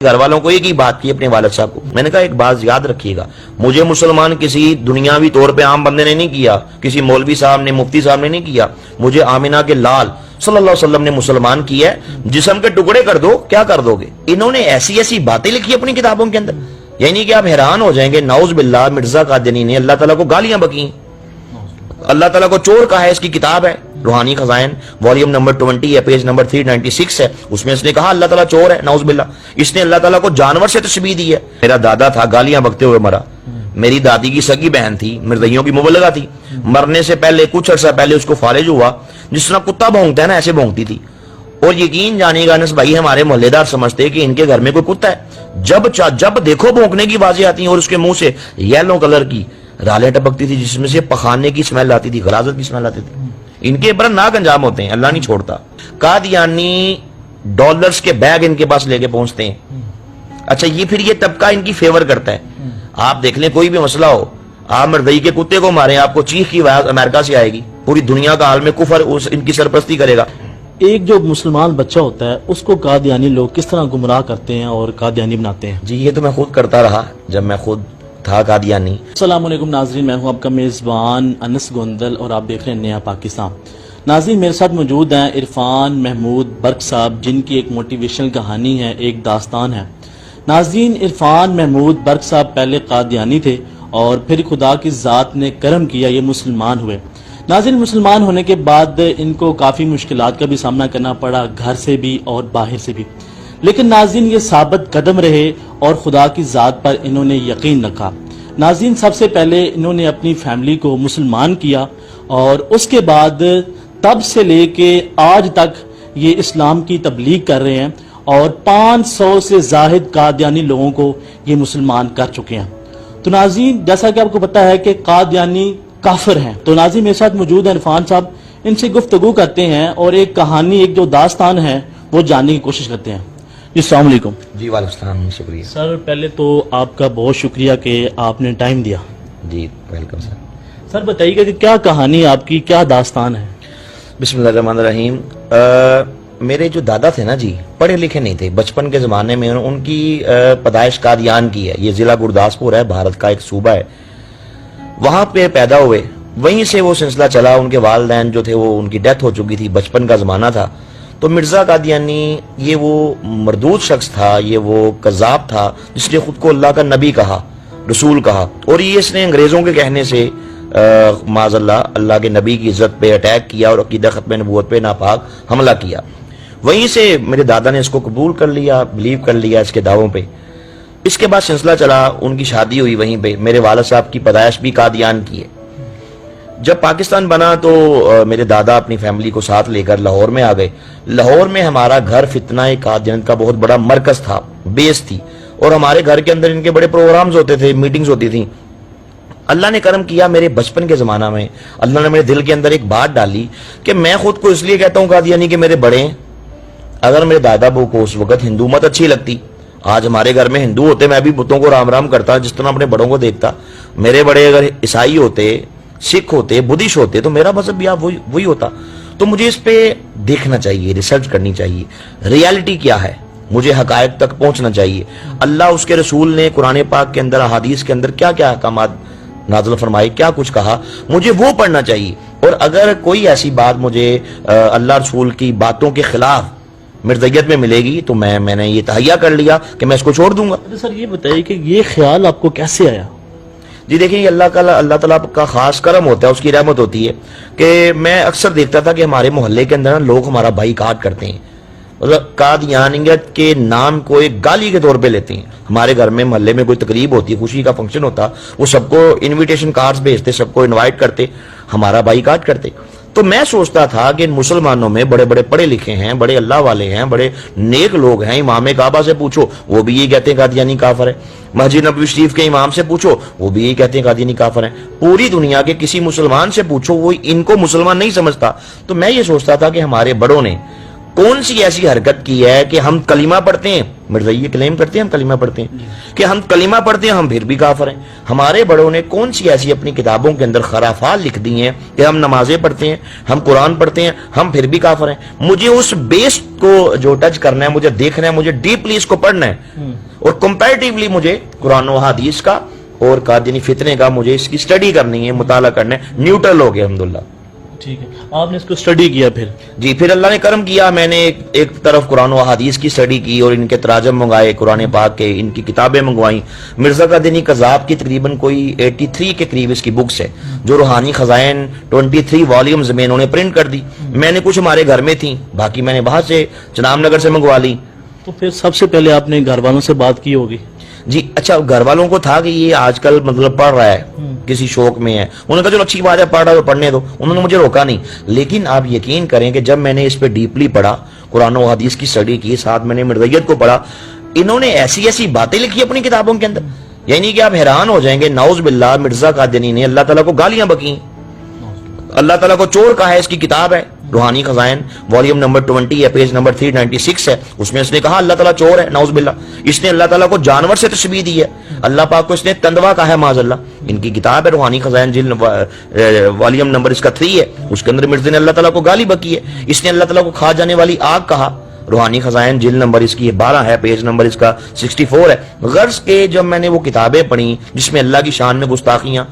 گھر والوں کو ایک ہی بات کی اپنے والد صاحب کو، میں نے کہا ایک بات یاد رکھیے گا، مجھے مسلمان کسی دنیاوی طور پہ عام بندے نے نہیں کیا، کسی مولوی صاحب نے، مفتی صاحب نے نہیں کیا، مجھے آمینہ کے لال صلی اللہ علیہ وسلم نے مسلمان کیا ہے۔ جسم کے ٹکڑے کر دو، کیا کر دو گے؟ انہوں نے ایسی ایسی باتیں لکھی اپنی کتابوں کے اندر، یعنی کہ آپ حیران ہو جائیں گے۔ نعوذ باللہ، مرزا قادیانی نے اللہ تعالیٰ کو گالیاں بکی، اللہ تعالیٰ کو چور کہا ہے۔ اس کی کتاب ہے روحانی خزائن، والیوم نمبر 20 ہے، پیج نمبر 396 ہے، اس میں اس نے کہا اللہ تعالیٰ چور ہے، نعوذ باللہ۔ اس نے اللہ تعالیٰ کو جانور سے تشبیہ دی ہے۔ میرا دادا تھا، گالیاں بکتے ہوئے مرا۔ میری دادی کی سگی بہن تھی، مرزائیوں کی مبلغہ تھی، مرنے سے پہلے کچھ عرصہ پہلے اس کو فالج ہوا، جس طرح کتا بھونکتا ہے نا ایسے بھونکتی تھی۔ اور یقین جانے گا انس بھائی، ہمارے محلے دار سمجھتے کہ ان کے گھر میں کوئی کتا ہے، جب دیکھو بھونکنے کی آوازیں آتی ہیں، اور اس کے منہ سے یلو کلر کی رالیں ٹپکتی تھی جس میں سے پخانے کی اسمیل آتی تھی، غلاظت کی اسمیل آتی تھی۔ ان کے عبرتناک انجام ہوتے ہیں، اللہ نہیں چھوڑتا۔ قادیانی ڈالرز کے بیگ ان کے پاس لے کے پہنچتے ہیں۔ اچھا، یہ پھر یہ طبقہ ان کی فیور کرتا ہے۔ آپ دیکھ لیں کوئی بھی مسئلہ ہو، آپ مردئی کے کتے کو ماریں، آپ کو چیخ کی آواز امریکہ سے آئے گی، پوری دنیا کا عالم کفر ان کی سرپرستی کرے گا۔ ایک جو مسلمان بچہ ہوتا ہے اس کو قادیانی لوگ کس طرح گمراہ کرتے ہیں اور قادیانی بناتے ہیں؟ جی یہ تو میں خود کرتا رہا جب میں خود تھا قادیانی۔ السلام علیکم ناظرین، میں ہوں آپ کا میزبان انس گوندل اور آپ دیکھ رہے ہیں نیا پاکستان۔ ناظرین، میرے ساتھ موجود ہیں عرفان محمود برق صاحب، جن کی ایک موٹیویشنل کہانی ہے، ایک داستان ہے۔ ناظرین، عرفان محمود برق صاحب پہلے قادیانی تھے اور پھر خدا کی ذات نے کرم کیا، یہ مسلمان ہوئے۔ ناظرین، مسلمان ہونے کے بعد ان کو کافی مشکلات کا بھی سامنا کرنا پڑا، گھر سے بھی اور باہر سے بھی، لیکن ناظرین یہ ثابت قدم رہے اور خدا کی ذات پر انہوں نے یقین رکھا۔ ناظرین، سب سے پہلے انہوں نے اپنی فیملی کو مسلمان کیا اور اس کے بعد تب سے لے کے آج تک یہ اسلام کی تبلیغ کر رہے ہیں اور 500 سے زائد قادیانی لوگوں کو یہ مسلمان کر چکے ہیں۔ تو ناظرین، جیسا کہ آپ کو پتا ہے کہ قادیانی کافر ہیں، تو ناظرین میرے ساتھ موجود ہیں عرفان صاحب، ان سے گفتگو کرتے ہیں اور ایک کہانی، ایک جو داستان ہے وہ جاننے کی کوشش کرتے ہیں۔ جی السلام علیکم۔ جی وعلیکم السلام، شکریہ سر، پہلے تو آپ کا بہت شکریہ کہ آپ نے ٹائم دیا۔ جی ویلکم سر۔ سر بتائیے گا کہ کیا کہانی آپ کی، کیا داستان ہے؟ بسم اللہ الرحمن الرحیم۔ میرے جو دادا تھے نا جی، پڑھے لکھے نہیں تھے، بچپن کے زمانے میں ان کی پیدائش قادیان کی ہے، یہ ضلع گرداسپور ہے، بھارت کا ایک صوبہ ہے، وہاں پہ پیدا ہوئے، وہیں سے وہ سلسلہ چلا۔ ان کے والدین جو تھے وہ ان کی ڈیتھ ہو چکی تھی، بچپن کا زمانہ تھا، تو مرزا قادیانی یہ وہ مردود شخص تھا، یہ وہ کذاب تھا جس نے خود کو اللہ کا نبی کہا، رسول کہا، اور یہ اس نے انگریزوں کے کہنے سے معاذ اللہ کے نبی کی عزت پہ اٹیک کیا اور عقیدہ ختم نبوت پہ ناپاک حملہ کیا۔ وہیں سے میرے دادا نے اس کو قبول کر لیا، بلیو کر لیا اس کے دعووں پہ۔ اس کے بعد سلسلہ چلا، ان کی شادی ہوئی وہیں پہ، میرے والد صاحب کی پیدائش بھی قادیان کی ہے۔ جب پاکستان بنا تو میرے دادا اپنی فیملی کو ساتھ لے کر لاہور میں آ گئے۔ لاہور میں ہمارا گھر فتنہ قادیانیت کا بہت بڑا مرکز تھا، بیس تھی، اور ہمارے گھر کے اندر ان کے بڑے پروگرامز ہوتے تھے، میٹنگز ہوتی تھیں۔ اللہ نے کرم کیا، میرے بچپن کے زمانہ میں اللہ نے میرے دل کے اندر ایک بات ڈالی کہ میں خود کو اس لیے کہتا ہوں قادیانی کہ میرے بڑے ہیں۔ اگر میرے دادا ابو کو اس وقت ہندو مت اچھی لگتی، آج ہمارے گھر میں ہندو ہوتے، میں بھی بتوں کو رام رام کرتا جس طرح اپنے بڑوں کو دیکھتا۔ میرے بڑے اگر عیسائی ہوتے، سکھ ہوتے، بدھسٹ ہوتے، تو میرا مذہب بھی وہی ہوتا۔ تو مجھے اس پہ دیکھنا چاہیے، ریسرچ کرنی چاہیے، ریالٹی کیا ہے، مجھے حقائق تک پہنچنا چاہیے۔ اللہ اس کے رسول نے قرآن پاک کے اندر، احادیث کے اندر کیا کیا احکامات نازل فرمائے، کیا کچھ کہا، مجھے وہ پڑھنا چاہیے۔ اور اگر کوئی ایسی بات مجھے اللہ رسول کی باتوں کے خلاف مرزیت میں ملے گی تو میں نے یہ تہیہ کر لیا کہ میں اس کو چھوڑ دوں گا۔ سر یہ بتائیے کہ یہ خیال آپ کو کیسے آیا؟ جی دیکھیں، اللہ تعالیٰ کا خاص کرم ہوتا ہے، اس کی رحمت ہوتی ہے کہ میں اکثر دیکھتا تھا کہ ہمارے محلے کے اندر لوگ ہمارا بھائی کاٹ کرتے ہیں، مطلب قادیانیت کے نام کو ایک گالی کے طور پہ لیتے ہیں۔ ہمارے گھر میں محلے میں کوئی تقریب ہوتی، خوشی کا فنکشن ہوتا، وہ سب کو انویٹیشن کارڈز بھیجتے، سب کو انوائٹ کرتے، ہمارا بھائی کاٹ کرتے۔ تو میں سوچتا تھا کہ ان مسلمانوں میں بڑے بڑے پڑھے لکھے ہیں، بڑے اللہ والے ہیں، بڑے نیک لوگ ہیں۔ امام کعبہ سے پوچھو، وہ بھی یہ کہتے ہیں قادیانی کافر ہے۔ مسجد نبوی شریف کے امام سے پوچھو، وہ بھی یہ کہتے ہیں قادیانی کافر ہیں۔ پوری دنیا کے کسی مسلمان سے پوچھو، وہ ان کو مسلمان نہیں سمجھتا۔ تو میں یہ سوچتا تھا کہ ہمارے بڑوں نے کون سی ایسی حرکت کی ہے کہ ہم کلمہ پڑھتے ہیں, مرزا یہ کلیم کرتے ہیں ہم کلمہ پڑھتے ہیں, کہ ہم کلمہ پڑھتے ہیں ہم پھر بھی کافر ہیں. ہمارے بڑوں نے کون سی ایسی اپنی کتابوں کے اندر خرافات لکھ دی ہیں کہ ہم نمازیں پڑھتے ہیں, ہم قرآن پڑھتے ہیں, ہم پھر بھی کافر ہیں. مجھے اس بیس کو جو ٹچ کرنا ہے, مجھے دیکھنا ہے, مجھے ڈیپلی اس کو پڑھنا ہے, اور کمپیریٹیولی مجھے قرآن و حدیث کا اور قادیانی فتنے کا مجھے اس کی اسٹڈی کرنی ہے, مطالعہ کرنا ہے. نیوٹرل ہو گیا الحمدللہ. ٹھیک ہے, آپ نے اس کو اسٹڈی کیا پھر؟ جی, پھر اللہ نے کرم کیا, میں نے ایک طرف قرآن و حدیث کی اسٹڈی کی اور ان کے تراجم منگائے قرآن پاک کے, ان کی کتابیں منگوائیں. مرزا قادیانی کذاب کی تقریباً کوئی 83 کے قریب اس کی بکس ہے, جو روحانی خزائن 23 والیومز میں انہوں نے پرنٹ کر دی. میں نے کچھ ہمارے گھر میں تھیں, باقی میں نے باہر سے چنام نگر سے منگوا لی. تو پھر سب سے پہلے آپ نے گھر والوں سے بات کی ہوگی؟ جی اچھا, گھر والوں کو تھا کہ یہ آج کل مطلب پڑھ رہا ہے, کسی شوق میں ہے, انہوں نے کہا چلو اچھی بات ہے, پڑھ رہا ہے تو پڑھنے دو. انہوں نے مجھے روکا نہیں. لیکن آپ یقین کریں کہ جب میں نے اس پہ ڈیپلی پڑھا, قرآن و حدیث کی اسٹڈی کی, ساتھ میں نے مرزائیت کو پڑھا, انہوں نے ایسی ایسی باتیں لکھی اپنی کتابوں کے اندر, یعنی کہ آپ حیران ہو جائیں گے. نعوذ باللہ, مرزا قادیانی نے اللہ تعالیٰ کو گالیاں بکیں, اللہ تعالیٰ کو چور کہا ہے. اس کی کتاب ہے روحانی خزائن, والیوم نمبر 20 ہے, پیج نمبر 396 ہے. اس میں اس نے کہا اللہ تعالیٰ چور ہے, نعوذ باللہ. اس نے اللہ تعالیٰ کو جانور سے تشبیہ دی ہے, اللہ پاک کو اس نے تندوا کہا ہے, معاذ اللہ. ان کی کتاب ہے روحانی خزائن, جلد والیوم نمبر اس کا 3 ہے. اس کے اندر مرزا نے اللہ تعالیٰ کو گالی بکی ہے. اس نے اللہ تعالیٰ کو کھا جانے والی آگ کہا. روحانی خزائن جلد نمبر اس کی 12 ہے, پیج نمبر اس کا 64 ہے. غرض کے جب میں نے وہ کتابیں پڑھی جس میں اللہ کی شان میں گستاخیاں,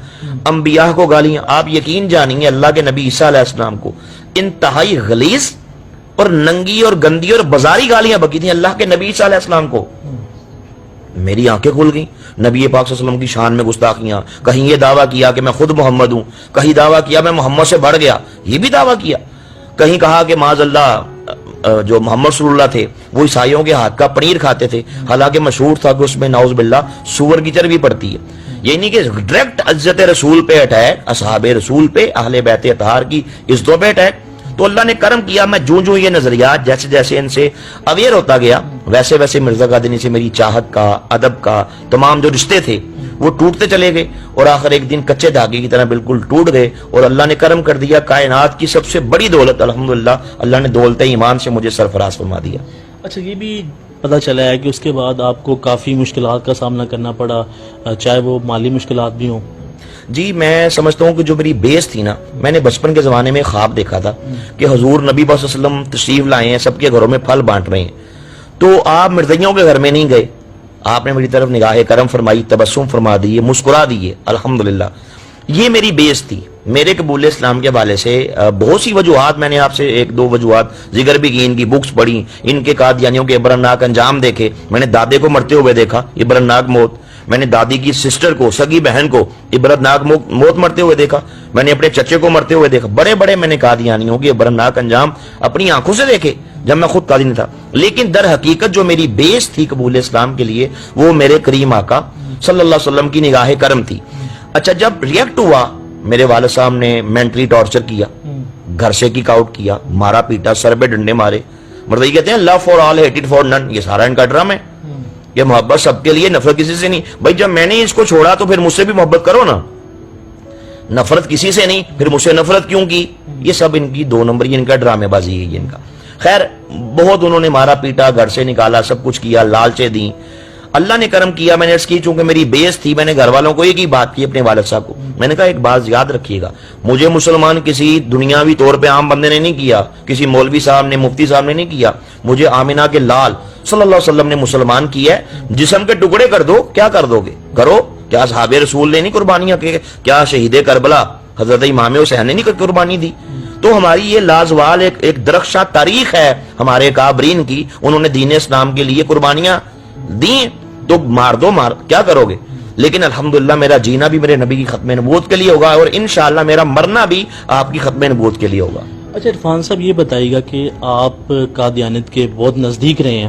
انبیاء کو گالیاں, آپ یقین جانیں گے اللہ کے نبی عیسیٰ علیہ السلام کو انتہائی غلیظ اور ننگی اور گندی اور بازاری گالیاں بکی تھیں اللہ کے نبی عیسیٰ علیہ السلام کو. میری آنکھیں کھل گئیں. نبی پاک صلی اللہ علیہ وسلم کی شان میں گستاخیاں, کہیں یہ دعویٰ کیا کہ میں خود محمد ہوں, کہیں دعویٰ کیا میں محمد سے بڑھ گیا, یہ بھی دعویٰ کیا. کہیں کہا کہ معاذ اللہ جو محمد صلی اللہ تھے وہ عیسائیوں کے ہاتھ کا پنیر کھاتے تھے, حالانکہ مشہور تھا کہ اس میں نعوذ باللہ سور کی چربی پڑتی ہے. یعنی کہ ڈائریکٹ عزت رسول پہ اٹیک, اصحاب رسول پہ, اہل بیت اطہار کی عزتوں پہ اٹیک. تو اللہ نے کرم کیا, میں جو یہ نظریات جیسے جیسے ان سے اویئر ہوتا گیا, ویسے ویسے مرزا قادیانی سے میری چاہت کا, ادب کا, تمام جو رشتے تھے وہ ٹوٹتے چلے گئے, اور آخر ایک دن کچے دھاگے کی طرح بالکل ٹوٹ گئے. اور اللہ نے کرم کر دیا, کائنات کی سب سے بڑی دولت الحمدللہ اللہ نے دولت ایمان سے مجھے سرفراز فرما دیا. اچھا, یہ بھی پتہ چلا ہے کہ اس کے بعد آپ کو کافی مشکلات کا سامنا کرنا پڑا, چاہے وہ مالی مشکلات بھی ہوں. جی, میں سمجھتا ہوں کہ جو میری بیس تھی نا, میں نے بچپن کے زمانے میں خواب دیکھا تھا کہ حضور نبی صلی اللہ علیہ وسلم تشریف لائے ہیں, سب کے گھروں میں پھل بانٹ رہے ہیں, تو آپ مرزائیوں کے گھر میں نہیں گئے, آپ نے میری طرف نگاہ کرم فرمائی, تبسم فرما دیے, مسکرا دیے, الحمدللہ. یہ میری بیس تھی. میرے قبول اسلام کے حوالے سے بہت سی وجوہات, میں نے آپ سے 1-2 وجوہات ذکر بھی کی, ان کی بکس پڑھی, ان کے قادیانیوں کے عبرتناک انجام دیکھے. میں نے دادے کو مرتے ہوئے دیکھا, عبرتناک موت. میں نے دادی کی سسٹر کو, سگی بہن کو عبرتناک موت مرتے ہوئے دیکھا. میں نے اپنے چچے کو مرتے ہوئے دیکھا. بڑے بڑے میں نے قادیانیوں کے عبرتناک انجام اپنی آنکھوں سے دیکھے جب میں خود قادی نہیں تھا. لیکن در حقیقت جو میری بیس تھی قبول اسلام کے لیے, وہ میرے کریم آقا صلی اللہ علیہ وسلم کی نگاہ کرم تھی. اچھا, جب ریئیکٹ ہوا, میرے والد صاحب نے مینٹلی ٹارچر کیا, گھر سے کک آؤٹ کیا, مارا پیٹا, سر پہ ڈنڈے مارے. مرزائی کہتے ہیں لو فار آل ہیٹڈ فار نن, یہ سارا ان کا ڈرام ہے, یہ محبت سب کے لیے, نفرت کسی سے نہیں. بھائی جب میں نے اس کو چھوڑا تو پھر مجھ سے بھی محبت کرو نا, نفرت کسی سے نہیں, پھر مجھ سے نفرت کیوں کی؟ یہ سب ان کی 2 نمبر, یہ ان کا ڈرامے بازی ہے ان کا. خیر, بہت انہوں نے مارا پیٹا, گھر سے نکالا, سب کچھ کیا, لالچیں دیں. اللہ نے کرم کیا, میں نے اس کی چونکہ میری بیس تھی, میں نے گھر والوں کو ایک ہی بات کی, اپنے والد صاحب کو. میں نے کہا ایک بات یاد رکھیے گا, مجھے مسلمان کسی دنیاوی طور پہ عام بندے نے نہیں کیا, کسی مولوی صاحب نے, مفتی صاحب نے نہیں کیا, مجھے آمینہ کے لال صلی اللہ علیہ وسلم نے مسلمان کیا ہے. جسم کے ٹکڑے کر دو, کیا کر دو گے, کرو. کیا صحابہ رسول نے نہیں قربانیاں کی؟ کیا شہید کربلا حضرت امام حسین نے نہیں قربانی دی؟ تو ہماری یہ لازوال ایک درخشاں تاریخ ہے ہمارے کابرین کی, انہوں نے دین اسلام کے لیے قربانیاں دی. تو مار دو, مار کیا کرو گے. لیکن الحمدللہ میرا جینا بھی میرے نبی کی ختم نبوت کے لیے ہوگا, اور انشاءاللہ میرا مرنا بھی آپ کی ختم نبوت کے لیے ہوگا. اچھا عرفان صاحب, یہ بتائیے گا کہ آپ قادیانیت کے بہت نزدیک رہے ہیں,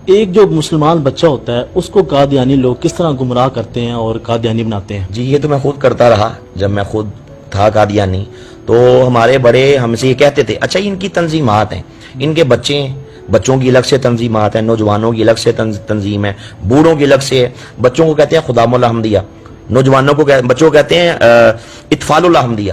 ایک جو مسلمان بچہ ہوتا ہے اس کو قادیانی لوگ کس طرح گمراہ کرتے ہیں اور قادیانی بناتے ہیں؟ جی, یہ تو میں خود کرتا رہا. جب میں خود تھا قادیانی تو ہمارے بڑے ہم سے یہ کہتے تھے, اچھا ان کی تنظیمات ہیں, ان کے بچے ہیں, بچوں کی الگ سے تنظیمات ہیں, نوجوانوں کی الگ سے تنظیم ہے, بوڑھوں کی الگ سے ہے. بچوں کو کہتے ہیں خدام الحمدیہ, نوجوانوں کو بچوں کو کہتے ہیں اطفال الحمدیہ,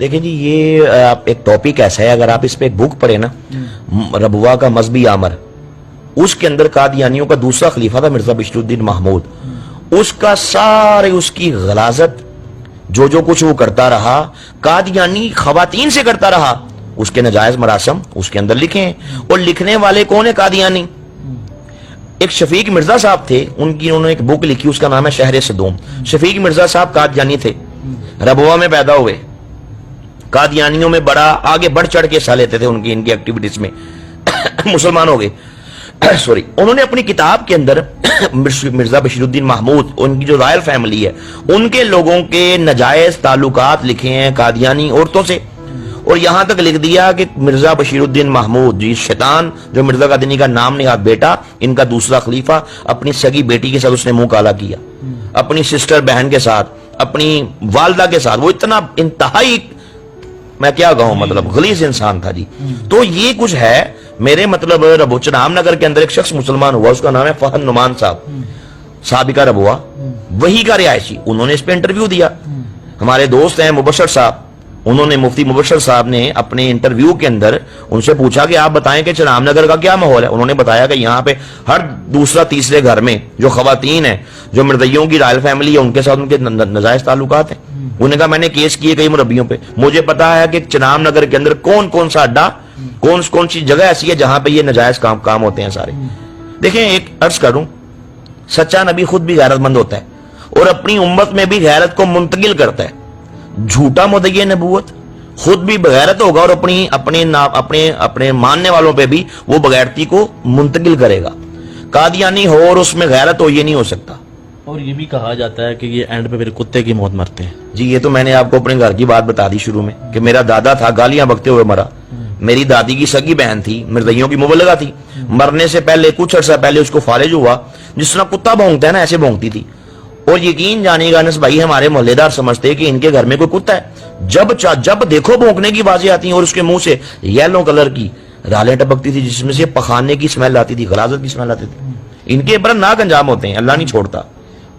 دیکھیں جی یہ ایک ٹاپک ایسا ہے, اگر آپ اس پہ ایک بک پڑھیں نا, ربوا کا مذہبی آمر, اس کے اندر قادیانیوں کا دوسرا خلیفہ تھا مرزا بشیر الدین محمود, اس کا سارے اس کی غلاظت جو کچھ وہ کرتا رہا قادیانی خواتین سے کرتا رہا, اس کے نجائز مراسم اس کے اندر لکھے ہیں. اور لکھنے والے کون ہے قادیانی؟ ایک شفیق مرزا صاحب تھے, انہوں نے ایک بک لکھی, اس کا نام ہے شہر صدوم. شفیق مرزا صاحب قادیانی تھے, ربوا میں پیدا ہوئے, قادیانیوں میں بڑا آگے بڑھ چڑھ کے حصہ لیتے تھے ان کی ایکٹیویٹیز میں, مسلمان ہو گئے. سوری, انہوں نے اپنی کتاب کے اندر مرزا بشیر الدین محمود, ان کی جو رائل فیملی ہے, ان کے لوگوں کے نجائز تعلقات لکھے ہیں قادیانی عورتوں سے, اور یہاں تک لکھ دیا کہ مرزا بشیر الدین محمود جی شیطان, جو مرزا قادیانی کا نام نہاد بیٹا, ان کا دوسرا خلیفہ, اپنی سگی بیٹی کے ساتھ اس نے منہ کالا کیا, اپنی سسٹر بہن کے ساتھ, اپنی والدہ کے ساتھ. وہ اتنا انتہائی, میں کیا کہوں, مطلب غلیظ انسان تھا جی. تو یہ کچھ ہے میرے مطلب ربو چنام نگر کے اندر ایک شخص مسلمان ہوا, اس کا نام ہے فہد نعمان صاحب, سابقہ ربوا, وہی کا رہائشی. انہوں نے اس پہ انٹرویو دیا. ہمارے دوست ہیں مبشر صاحب, انہوں نے مفتی مبشر صاحب نے اپنے انٹرویو کے اندر ان سے پوچھا کہ آپ بتائیں کہ چنام نگر کا کیا ماحول ہے. انہوں نے بتایا کہ یہاں پہ ہر دوسرا تیسرے گھر میں جو خواتین ہیں, جو مرزائیوں کی رائل فیملی ہے, ان کے ساتھ ان کے نجائز تعلقات ہیں. انہوں نے کہا میں نے کیس کیے کئی مربیوں پہ, مجھے پتا ہے کہ چنام نگر کے اندر کون سا اڈا, کون سی جگہ ایسی ہے جہاں پہ یہ نجائز کام ہوتے ہیں سارے. دیکھیں ایک عرض کروں, سچا نبی خود بھی غیرت مند ہوتا ہے اور اپنی امت میں بھی غیرت کو منتقل کرتا ہے. جھوٹا مدعی نبوت خود بھی بغیرت ہوگا اور اپنے ماننے والوں پہ بھی وہ بغیرتی کو منتقل کرے گا. قادیانی ہو اور اس میں غیرت ہو, یہ نہیں ہو سکتا. اور یہ بھی کہا جاتا ہے کہ یہ اینڈ پہ پھر کتے کی موت مرتے ہیں. جی یہ تو میں نے آپ کو اپنے گھر کی بات بتا دی شروع میں کہ میرا دادا تھا, گالیاں بکتے ہوئے مرا. میری دادی کی سگی بہن تھی, مرزائیوں کی مبلغہ تھی, مرنے سے پہلے کچھ عرصہ پہلے اس کو فالج ہوا, جس طرح کتا بھونکتا ہے نا ایسے بھونکتی تھی. اور یقین جانے گا انس بھائی, ہمارے محلے دار سمجھتے کہ ان کے گھر میں کوئی کتا ہے. جب دیکھو بھونکنے کی بازیں آتی ہیں, اور اس کے منہ سے یلو کلر کی رالیں ٹپکتی تھی جس میں سے پخانے کی اسمیل آتی تھی, غلاظت کی اسمیل آتی تھی. ان کے برناک انجام ہوتے ہیں, اللہ نہیں چھوڑتا.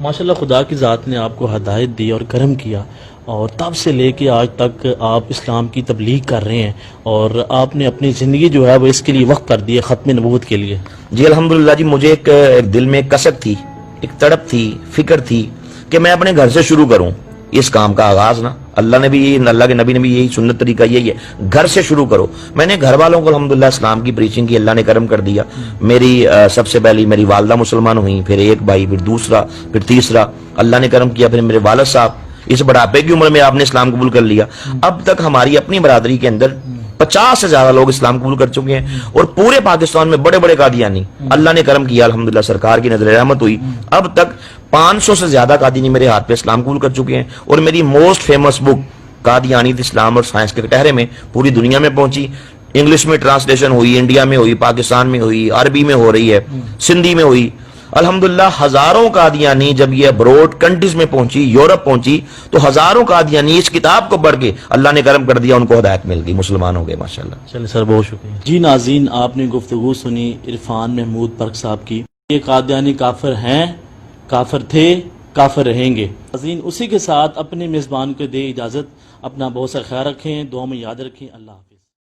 ماشاءاللہ خدا کی ذات نے آپ کو ہدایت دی اور کرم کیا, اور تب سے لے کے آج تک آپ اسلام کی تبلیغ کر رہے ہیں, اور آپ نے اپنی زندگی جو ہے وہ اس کے لیے وقف کر دی ہے, ختم نبوت کے لیے. جی الحمدللہ جی, مجھے ایک دل میں ایک کسک تھی, ایک تڑپ تھی, فکر تھی کہ میں اپنے گھر سے شروع کروں اس کام کا آغاز. نا اللہ نے بھی, اللہ کے نبی نے بھی یہی سنت طریقہ یہی ہے, گھر سے شروع کرو. میں نے گھر والوں کو الحمدللہ اسلام کی پریچنگ کی, اللہ نے کرم کر دیا. میری سب سے پہلی میری والدہ مسلمان ہوئی, پھر ایک بھائی, پھر دوسرا, پھر تیسرا, اللہ نے کرم کیا. پھر میرے والد صاحب, اس بڑھاپے کی عمر میں آپ نے اسلام قبول کر لیا. اب تک ہماری اپنی برادری کے اندر 50 سے زیادہ لوگ اسلام قبول کر چکے ہیں, اور پورے پاکستان میں بڑے بڑے قادیانی, اللہ نے کرم کیا الحمدللہ, سرکار کی نظر رحمت ہوئی. اب تک 500 سے زیادہ قادیانی میرے ہاتھ پہ اسلام قبول کر چکے ہیں, اور میری موسٹ فیمس بک قادیانی اسلام اور سائنس کے کٹہرے میں پوری دنیا میں پہنچی. انگلش میں ٹرانسلیشن ہوئی, انڈیا میں ہوئی, پاکستان میں ہوئی, عربی میں ہو رہی ہے, سندھی میں ہوئی. الحمدللہ ہزاروں قادیانی جب یہ ابروڈ کنٹریز میں پہنچی, یورپ پہنچی, تو ہزاروں قادیانی اس کتاب کو پڑھ کے اللہ نے کرم کر دیا, ان کو ہدایت مل گئی, مسلمان ہو گئے ماشاءاللہ. چلے سر, بہت شکریہ. جی ناظرین, آپ نے گفتگو سنی عرفان محمود برق صاحب کی. یہ قادیانی کافر ہیں, کافر تھے, کافر رہیں گے. ناظرین, اسی کے ساتھ اپنے میزبان کو دے اجازت. اپنا بہت سا خیال رکھیں, دعا میں یاد رکھیں. اللہ حافظ.